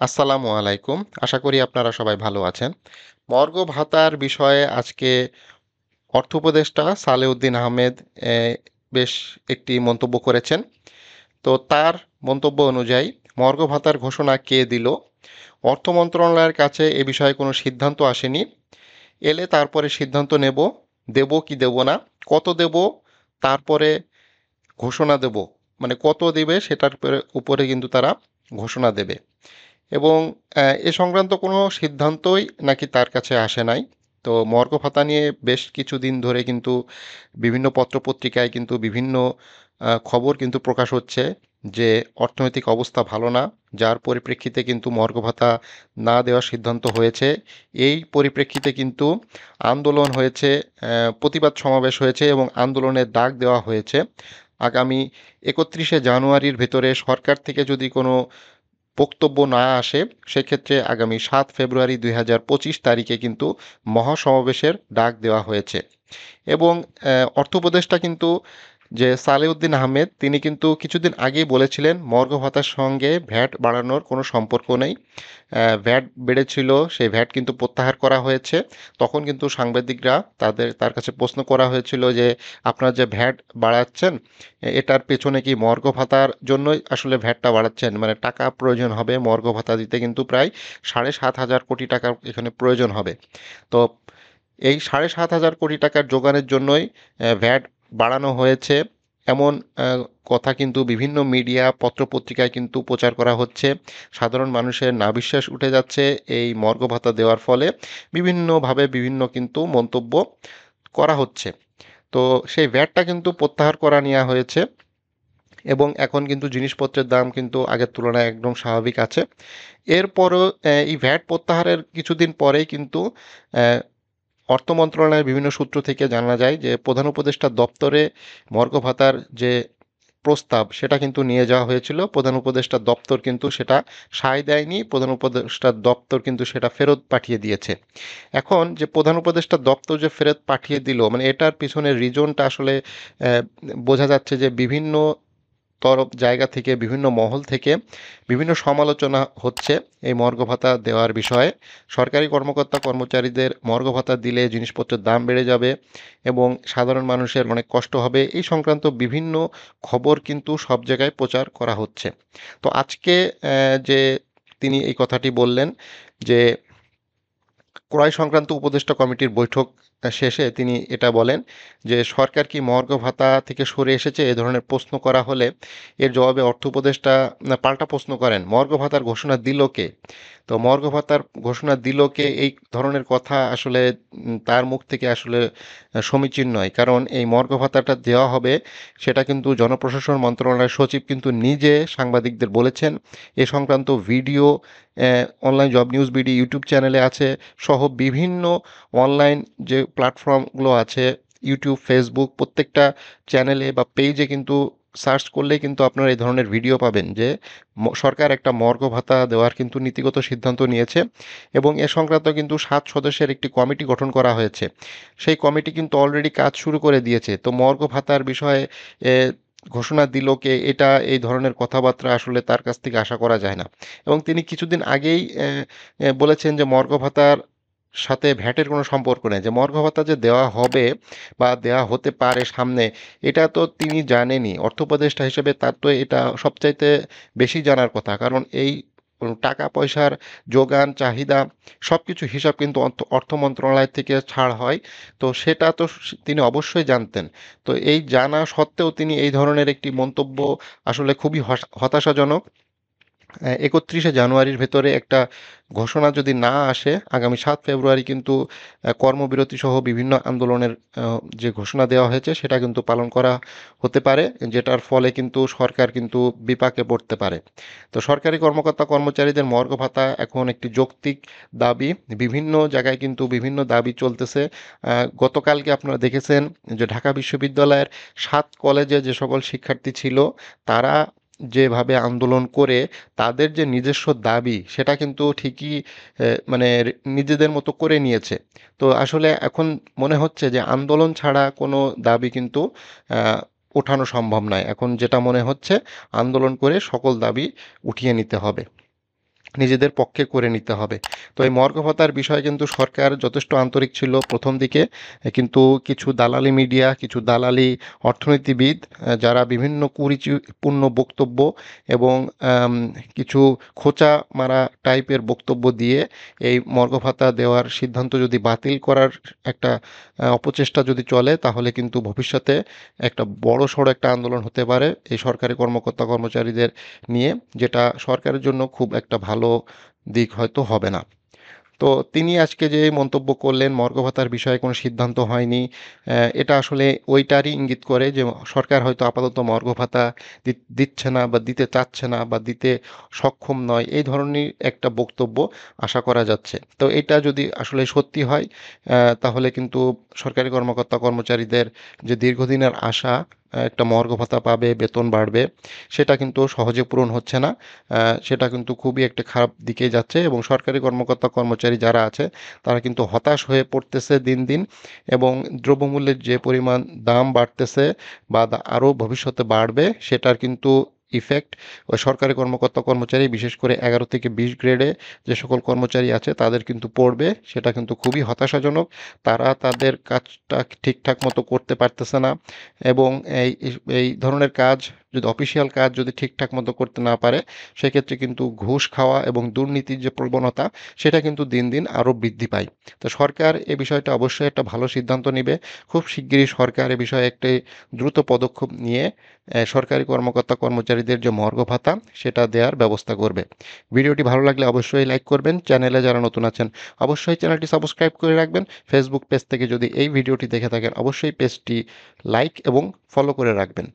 আসসালামু আলাইকুম। আশা করি আপনারা সবাই ভালো আছেন। মর্গ ভাতার বিষয়ে আজকে অর্থ উপদেষ্টা সালেউদ্দিন আহমেদ এ বেশ একটি মন্তব্য করেছেন। তো তার মন্তব্য অনুযায়ী মর্গ ভাতার ঘোষণা কে দিল? অর্থ মন্ত্রণালয়ের কাছে এ বিষয়ে কোনো সিদ্ধান্ত আসেনি। এলে তারপরে সিদ্ধান্ত নেব, দেব কি দেব না, কত দেব, তারপরে ঘোষণা দেব। মানে কত দেবে সেটার উপরে কিন্তু তারা ঘোষণা দেবে। এবং এ সংক্রান্ত কোনো সিদ্ধান্তই নাকি তার কাছে আসে নাই। তো মর্গ ভাতা নিয়ে বেশ কিছুদিন ধরে কিন্তু বিভিন্ন পত্রপত্রিকায় কিন্তু বিভিন্ন খবর কিন্তু প্রকাশ হচ্ছে যে অর্থনৈতিক অবস্থা ভালো না, যার পরিপ্রেক্ষিতে কিন্তু মর্গ ভাতা না দেওয়ার সিদ্ধান্ত হয়েছে। এই পরিপ্রেক্ষিতে কিন্তু আন্দোলন হয়েছে, প্রতিবাদ সমাবেশ হয়েছে এবং আন্দোলনের ডাক দেওয়া হয়েছে। আগামী 31শে জানুয়ারির ভেতরে সরকার থেকে যদি কোনো বক্তব্য না আসে, সেক্ষেত্রে আগামী 7 ফেব্রুয়ারি 2025 তারিখে কিন্তু মহাসমাবেশের ডাক দেওয়া হয়েছে। এবং অর্থ উপদেষ্টা কিন্তু যে সালেউদ্দিন আহমেদ তিনি কিন্তু কিছুদিন আগেই বলেছিলেন মর্গ ভাতার সঙ্গে ভ্যাট বাড়ানোর কোনো সম্পর্ক নেই। ভ্যাট বেড়েছিল, সেই ভ্যাট কিন্তু প্রত্যাহার করা হয়েছে। তখন কিন্তু সাংবাদিকরা তার কাছে প্রশ্ন করা হয়েছিল যে আপনারা যে ভ্যাট বাড়াচ্ছেন, এটার পেছনে কি মর্গ ভাতার জন্যই আসলে ভ্যাটটা বাড়াচ্ছেন? মানে টাকা প্রয়োজন হবে মর্গ ভাতা দিতে, কিন্তু প্রায় 7,500 কোটি টাকা এখানে প্রয়োজন হবে। তো এই 7,500 কোটি টাকার যোগানের জন্যই ভ্যাট বাড়ানো হয়েছে, এমন কথা কিন্তু বিভিন্ন মিডিয়া পত্রপত্রিকায় কিন্তু প্রচার করা হচ্ছে। সাধারণ মানুষের নাভিশ্বাস উঠে যাচ্ছে এই মর্গ ভাতা দেওয়ার ফলে। বিভিন্নভাবে বিভিন্ন কিন্তু মন্তব্য করা হচ্ছে। তো সেই ভ্যাটটা কিন্তু প্রত্যাহার করা নেওয়া হয়েছে এবং এখন কিন্তু জিনিসপত্রের দাম কিন্তু আগের তুলনায় একদম স্বাভাবিক আছে। এরপরও এই ভ্যাট প্রত্যাহারের কিছুদিন পরেই কিন্তু অর্থ মন্ত্রণালয়ের বিভিন্ন সূত্র থেকে জানা যায় যে প্রধান উপদেষ্টার দপ্তরে মর্গ ভাতার যে প্রস্তাব সেটা কিন্তু নিয়ে যাওয়া হয়েছিল। প্রধান উপদেষ্টার দপ্তর কিন্তু সেটা সায় দেয়নি। প্রধান উপদেষ্টার দপ্তর কিন্তু সেটা ফেরত পাঠিয়ে দিয়েছে। এখন যে প্রধান উপদেষ্টার দপ্তর যে ফেরত পাঠিয়ে দিল, মানে এটার পিছনের রিজনটা আসলে বোঝা যাচ্ছে যে বিভিন্ন জায়গা থেকে, বিভিন্ন মহল থেকে বিভিন্ন সমালোচনা হচ্ছে এই মর্গ ভাতা দেওয়ার বিষয়ে। সরকারি কর্মকর্তা কর্মচারীদের মর্গ ভাতা দিলে জিনিসপত্রের দাম বেড়ে যাবে এবং সাধারণ মানুষের অনেক কষ্ট হবে, এই সংক্রান্ত বিভিন্ন খবর কিন্তু সব জায়গায় প্রচার করা হচ্ছে। তো আজকে যে তিনি এই কথাটি বললেন যে ক্রয় সংক্রান্ত উপদেষ্টা কমিটির বৈঠক শেষে তিনি এটা বলেন যে সরকার কি মর্গ ভাতা থেকে সরে এসেছে, এ ধরনের প্রশ্ন করা হলে এর জবাবে অর্থ উপদেষ্টা পাল্টা প্রশ্ন করেন, মর্গ ভাতার ঘোষণা দিল কে? তো মর্গ ভাতার ঘোষণা দিল কে, এই ধরনের কথা আসলে তার মুখ থেকে আসলে সমীচীন নয়। কারণ এই মর্গ ভাতাটা দেওয়া হবে সেটা কিন্তু জনপ্রশাসন মন্ত্রণালয়ের সচিব কিন্তু নিজে সাংবাদিকদের বলেছেন। এ সংক্রান্ত video online job news BD YouTube চ্যানেলে আছে, সহ বিভিন্ন অনলাইন যে প্ল্যাটফর্মগুলো আছে, ইউটিউব, ফেসবুক, প্রত্যেকটা চ্যানেলে বা পেজে কিন্তু সার্চ করলেই কিন্তু আপনারা এই ধরনের ভিডিও পাবেন যে সরকার একটা মর্গ ভাতা দেওয়ার কিন্তু নীতিগত সিদ্ধান্ত নিয়েছে এবং এ সংক্রান্ত কিন্তু 7 সদস্যের একটি কমিটি গঠন করা হয়েছে। সেই কমিটি কিন্তু অলরেডি কাজ শুরু করে দিয়েছে। তো মর্গ ভাতার বিষয়ে এ, ঘোষণা দিল কে, এটা এই ধরনের কথাবার্তা আসলে তার কাছ থেকে আশা করা যায় না। এবং তিনি কিছুদিন আগেই বলেছেন যে মর্গ ভাতার সাথে ভ্যাটের কোনো সম্পর্ক নেই, যে মর্গ ভাতা যে দেওয়া হবে বা দেওয়া হতে পারে সামনে, এটা তো তিনি জানেনই। অর্থ উপদেষ্টা হিসেবে তার তো এটা সবচাইতে বেশি জানার কথা, কারণ এই টাকা পয়সার যোগান চাহিদা সব কিছু হিসাব কিন্তু অর্থ মন্ত্রণালয় থেকে ছাড় হয়। তো সেটা তো তিনি অবশ্যই জানতেন। তো এই জানা সত্ত্বেও তিনি এই ধরনের একটি মন্তব্য আসলে খুবই হতাশাজনক। 31শে জানুয়ারির ভেতরে একটা ঘোষণা যদি না আসে, আগামী 7 ফেব্রুয়ারি কিন্তু কর্মবিরতি সহ বিভিন্ন আন্দোলনের যে ঘোষণা দেওয়া হয়েছে সেটা কিন্তু পালন করা হতে পারে, যেটার ফলে কিন্তু সরকার কিন্তু বিপাকে পড়তে পারে। তো সরকারি কর্মকর্তা কর্মচারীদের মর্গ ভাতা এখন একটি যৌক্তিক দাবি। বিভিন্ন জায়গায় কিন্তু বিভিন্ন দাবি চলতেছে। গতকালকে আপনারা দেখেছেন যে ঢাকা বিশ্ববিদ্যালয়ের 7 কলেজে যে সকল শিক্ষার্থী ছিল, তারা যেভাবে আন্দোলন করে তাদের যে নিজস্ব দাবি সেটা কিন্তু ঠিকই মানে নিজেদের মতো করে নিয়েছে। তো আসলে এখন মনে হচ্ছে যে আন্দোলন ছাড়া কোনো দাবি কিন্তু আহ, ওঠানো সম্ভব নয়। এখন যেটা মনে হচ্ছে, আন্দোলন করে সকল দাবি উঠিয়ে নিতে হবে। নিজেদের পক্ষে করে নিতে হবে। তো এই মর্গ ভাতার বিষয়ে কিন্তু সরকার যথেষ্ট আন্তরিক ছিল প্রথম দিকে, কিন্তু কিছু দালালি মিডিয়া, কিছু দালালি অর্থনীতিবিদ যারা বিভিন্ন কুরুচিপূর্ণ বক্তব্য এবং আম, কিছু খোঁচা মারা টাইপের বক্তব্য দিয়ে এই মর্গ ভাতা দেওয়ার সিদ্ধান্ত যদি বাতিল করার একটা অপচেষ্টা যদি চলে, তাহলে কিন্তু ভবিষ্যতে একটা বড়সড় একটা আন্দোলন হতে পারে এই সরকারি কর্মকর্তা কর্মচারীদের নিয়ে, যেটা সরকারের জন্য খুব একটা ভালো দিক হয়তো হবে না। তো তিনি আজকে যে মন্তব্য করলেন মর্গ ভাতার বিষয়ে কোনো সিদ্ধান্ত হয়নি, এটা আসলে ওইটারই ইঙ্গিত করে যে সরকার হয়তো আপাতত মর্গ ভাতা দিচ্ছে না বা দিতে চাচ্ছে না বা দিতে সক্ষম নয়, এই ধরনের একটা বক্তব্য আশা করা যাচ্ছে। তো এটা যদি আসলে সত্যি হয়, তাহলে কিন্তু সরকারি কর্মকর্তা কর্মচারীদের যে দীর্ঘদিনের আশা, একটা মর্গ ভাতা পাবে, বেতন বাড়বে, সেটা কিন্তু সহজে পূরণ হচ্ছে না। সেটা কিন্তু খুবই একটা খারাপ দিকে যাচ্ছে এবং সরকারি কর্মকর্তা কর্মচারী যারা আছে তারা কিন্তু হতাশ হয়ে পড়তেছে দিন দিন। এবং দ্রব্যমূল্যের যে পরিমাণ দাম বাড়তেছে বা আরও ভবিষ্যতে বাড়বে, সেটার কিন্তু ইফেক্ট ওই সরকারি কর্মকর্তা কর্মচারী, বিশেষ করে 11 থেকে 20 গ্রেডে যে সকল কর্মচারী আছে তাদের কিন্তু পড়বে। সেটা কিন্তু খুবই হতাশাজনক। তারা তাদের কাজটা ঠিকঠাক মতো করতে পারতেছে না এবং এই এই ধরনের কাজ, যদি অফিসিয়াল কাজ যদি ঠিকঠাক মতো করতে না পারে, সেক্ষেত্রে কিন্তু ঘুষ খাওয়া এবং দুর্নীতির যে প্রবণতা, সেটা কিন্তু দিন দিন আরও বৃদ্ধি পায়। তো সরকার এ বিষয়টা অবশ্যই একটা ভালো সিদ্ধান্ত নেবে। খুব শিগগিরই সরকার এ বিষয়ে একটি দ্রুত পদক্ষেপ নিয়ে সরকারি কর্মকর্তা কর্মচারীদের যে মর্গ ভাতা সেটা দেওয়ার ব্যবস্থা করবে। ভিডিওটি ভালো লাগলে অবশ্যই লাইক করবেন। চ্যানেলে যারা নতুন আছেন অবশ্যই চ্যানেলটি সাবস্ক্রাইব করে রাখবেন। ফেসবুক পেজ থেকে যদি এই ভিডিওটি দেখে থাকেন অবশ্যই পেজটি লাইক এবং ফলো করে রাখবেন।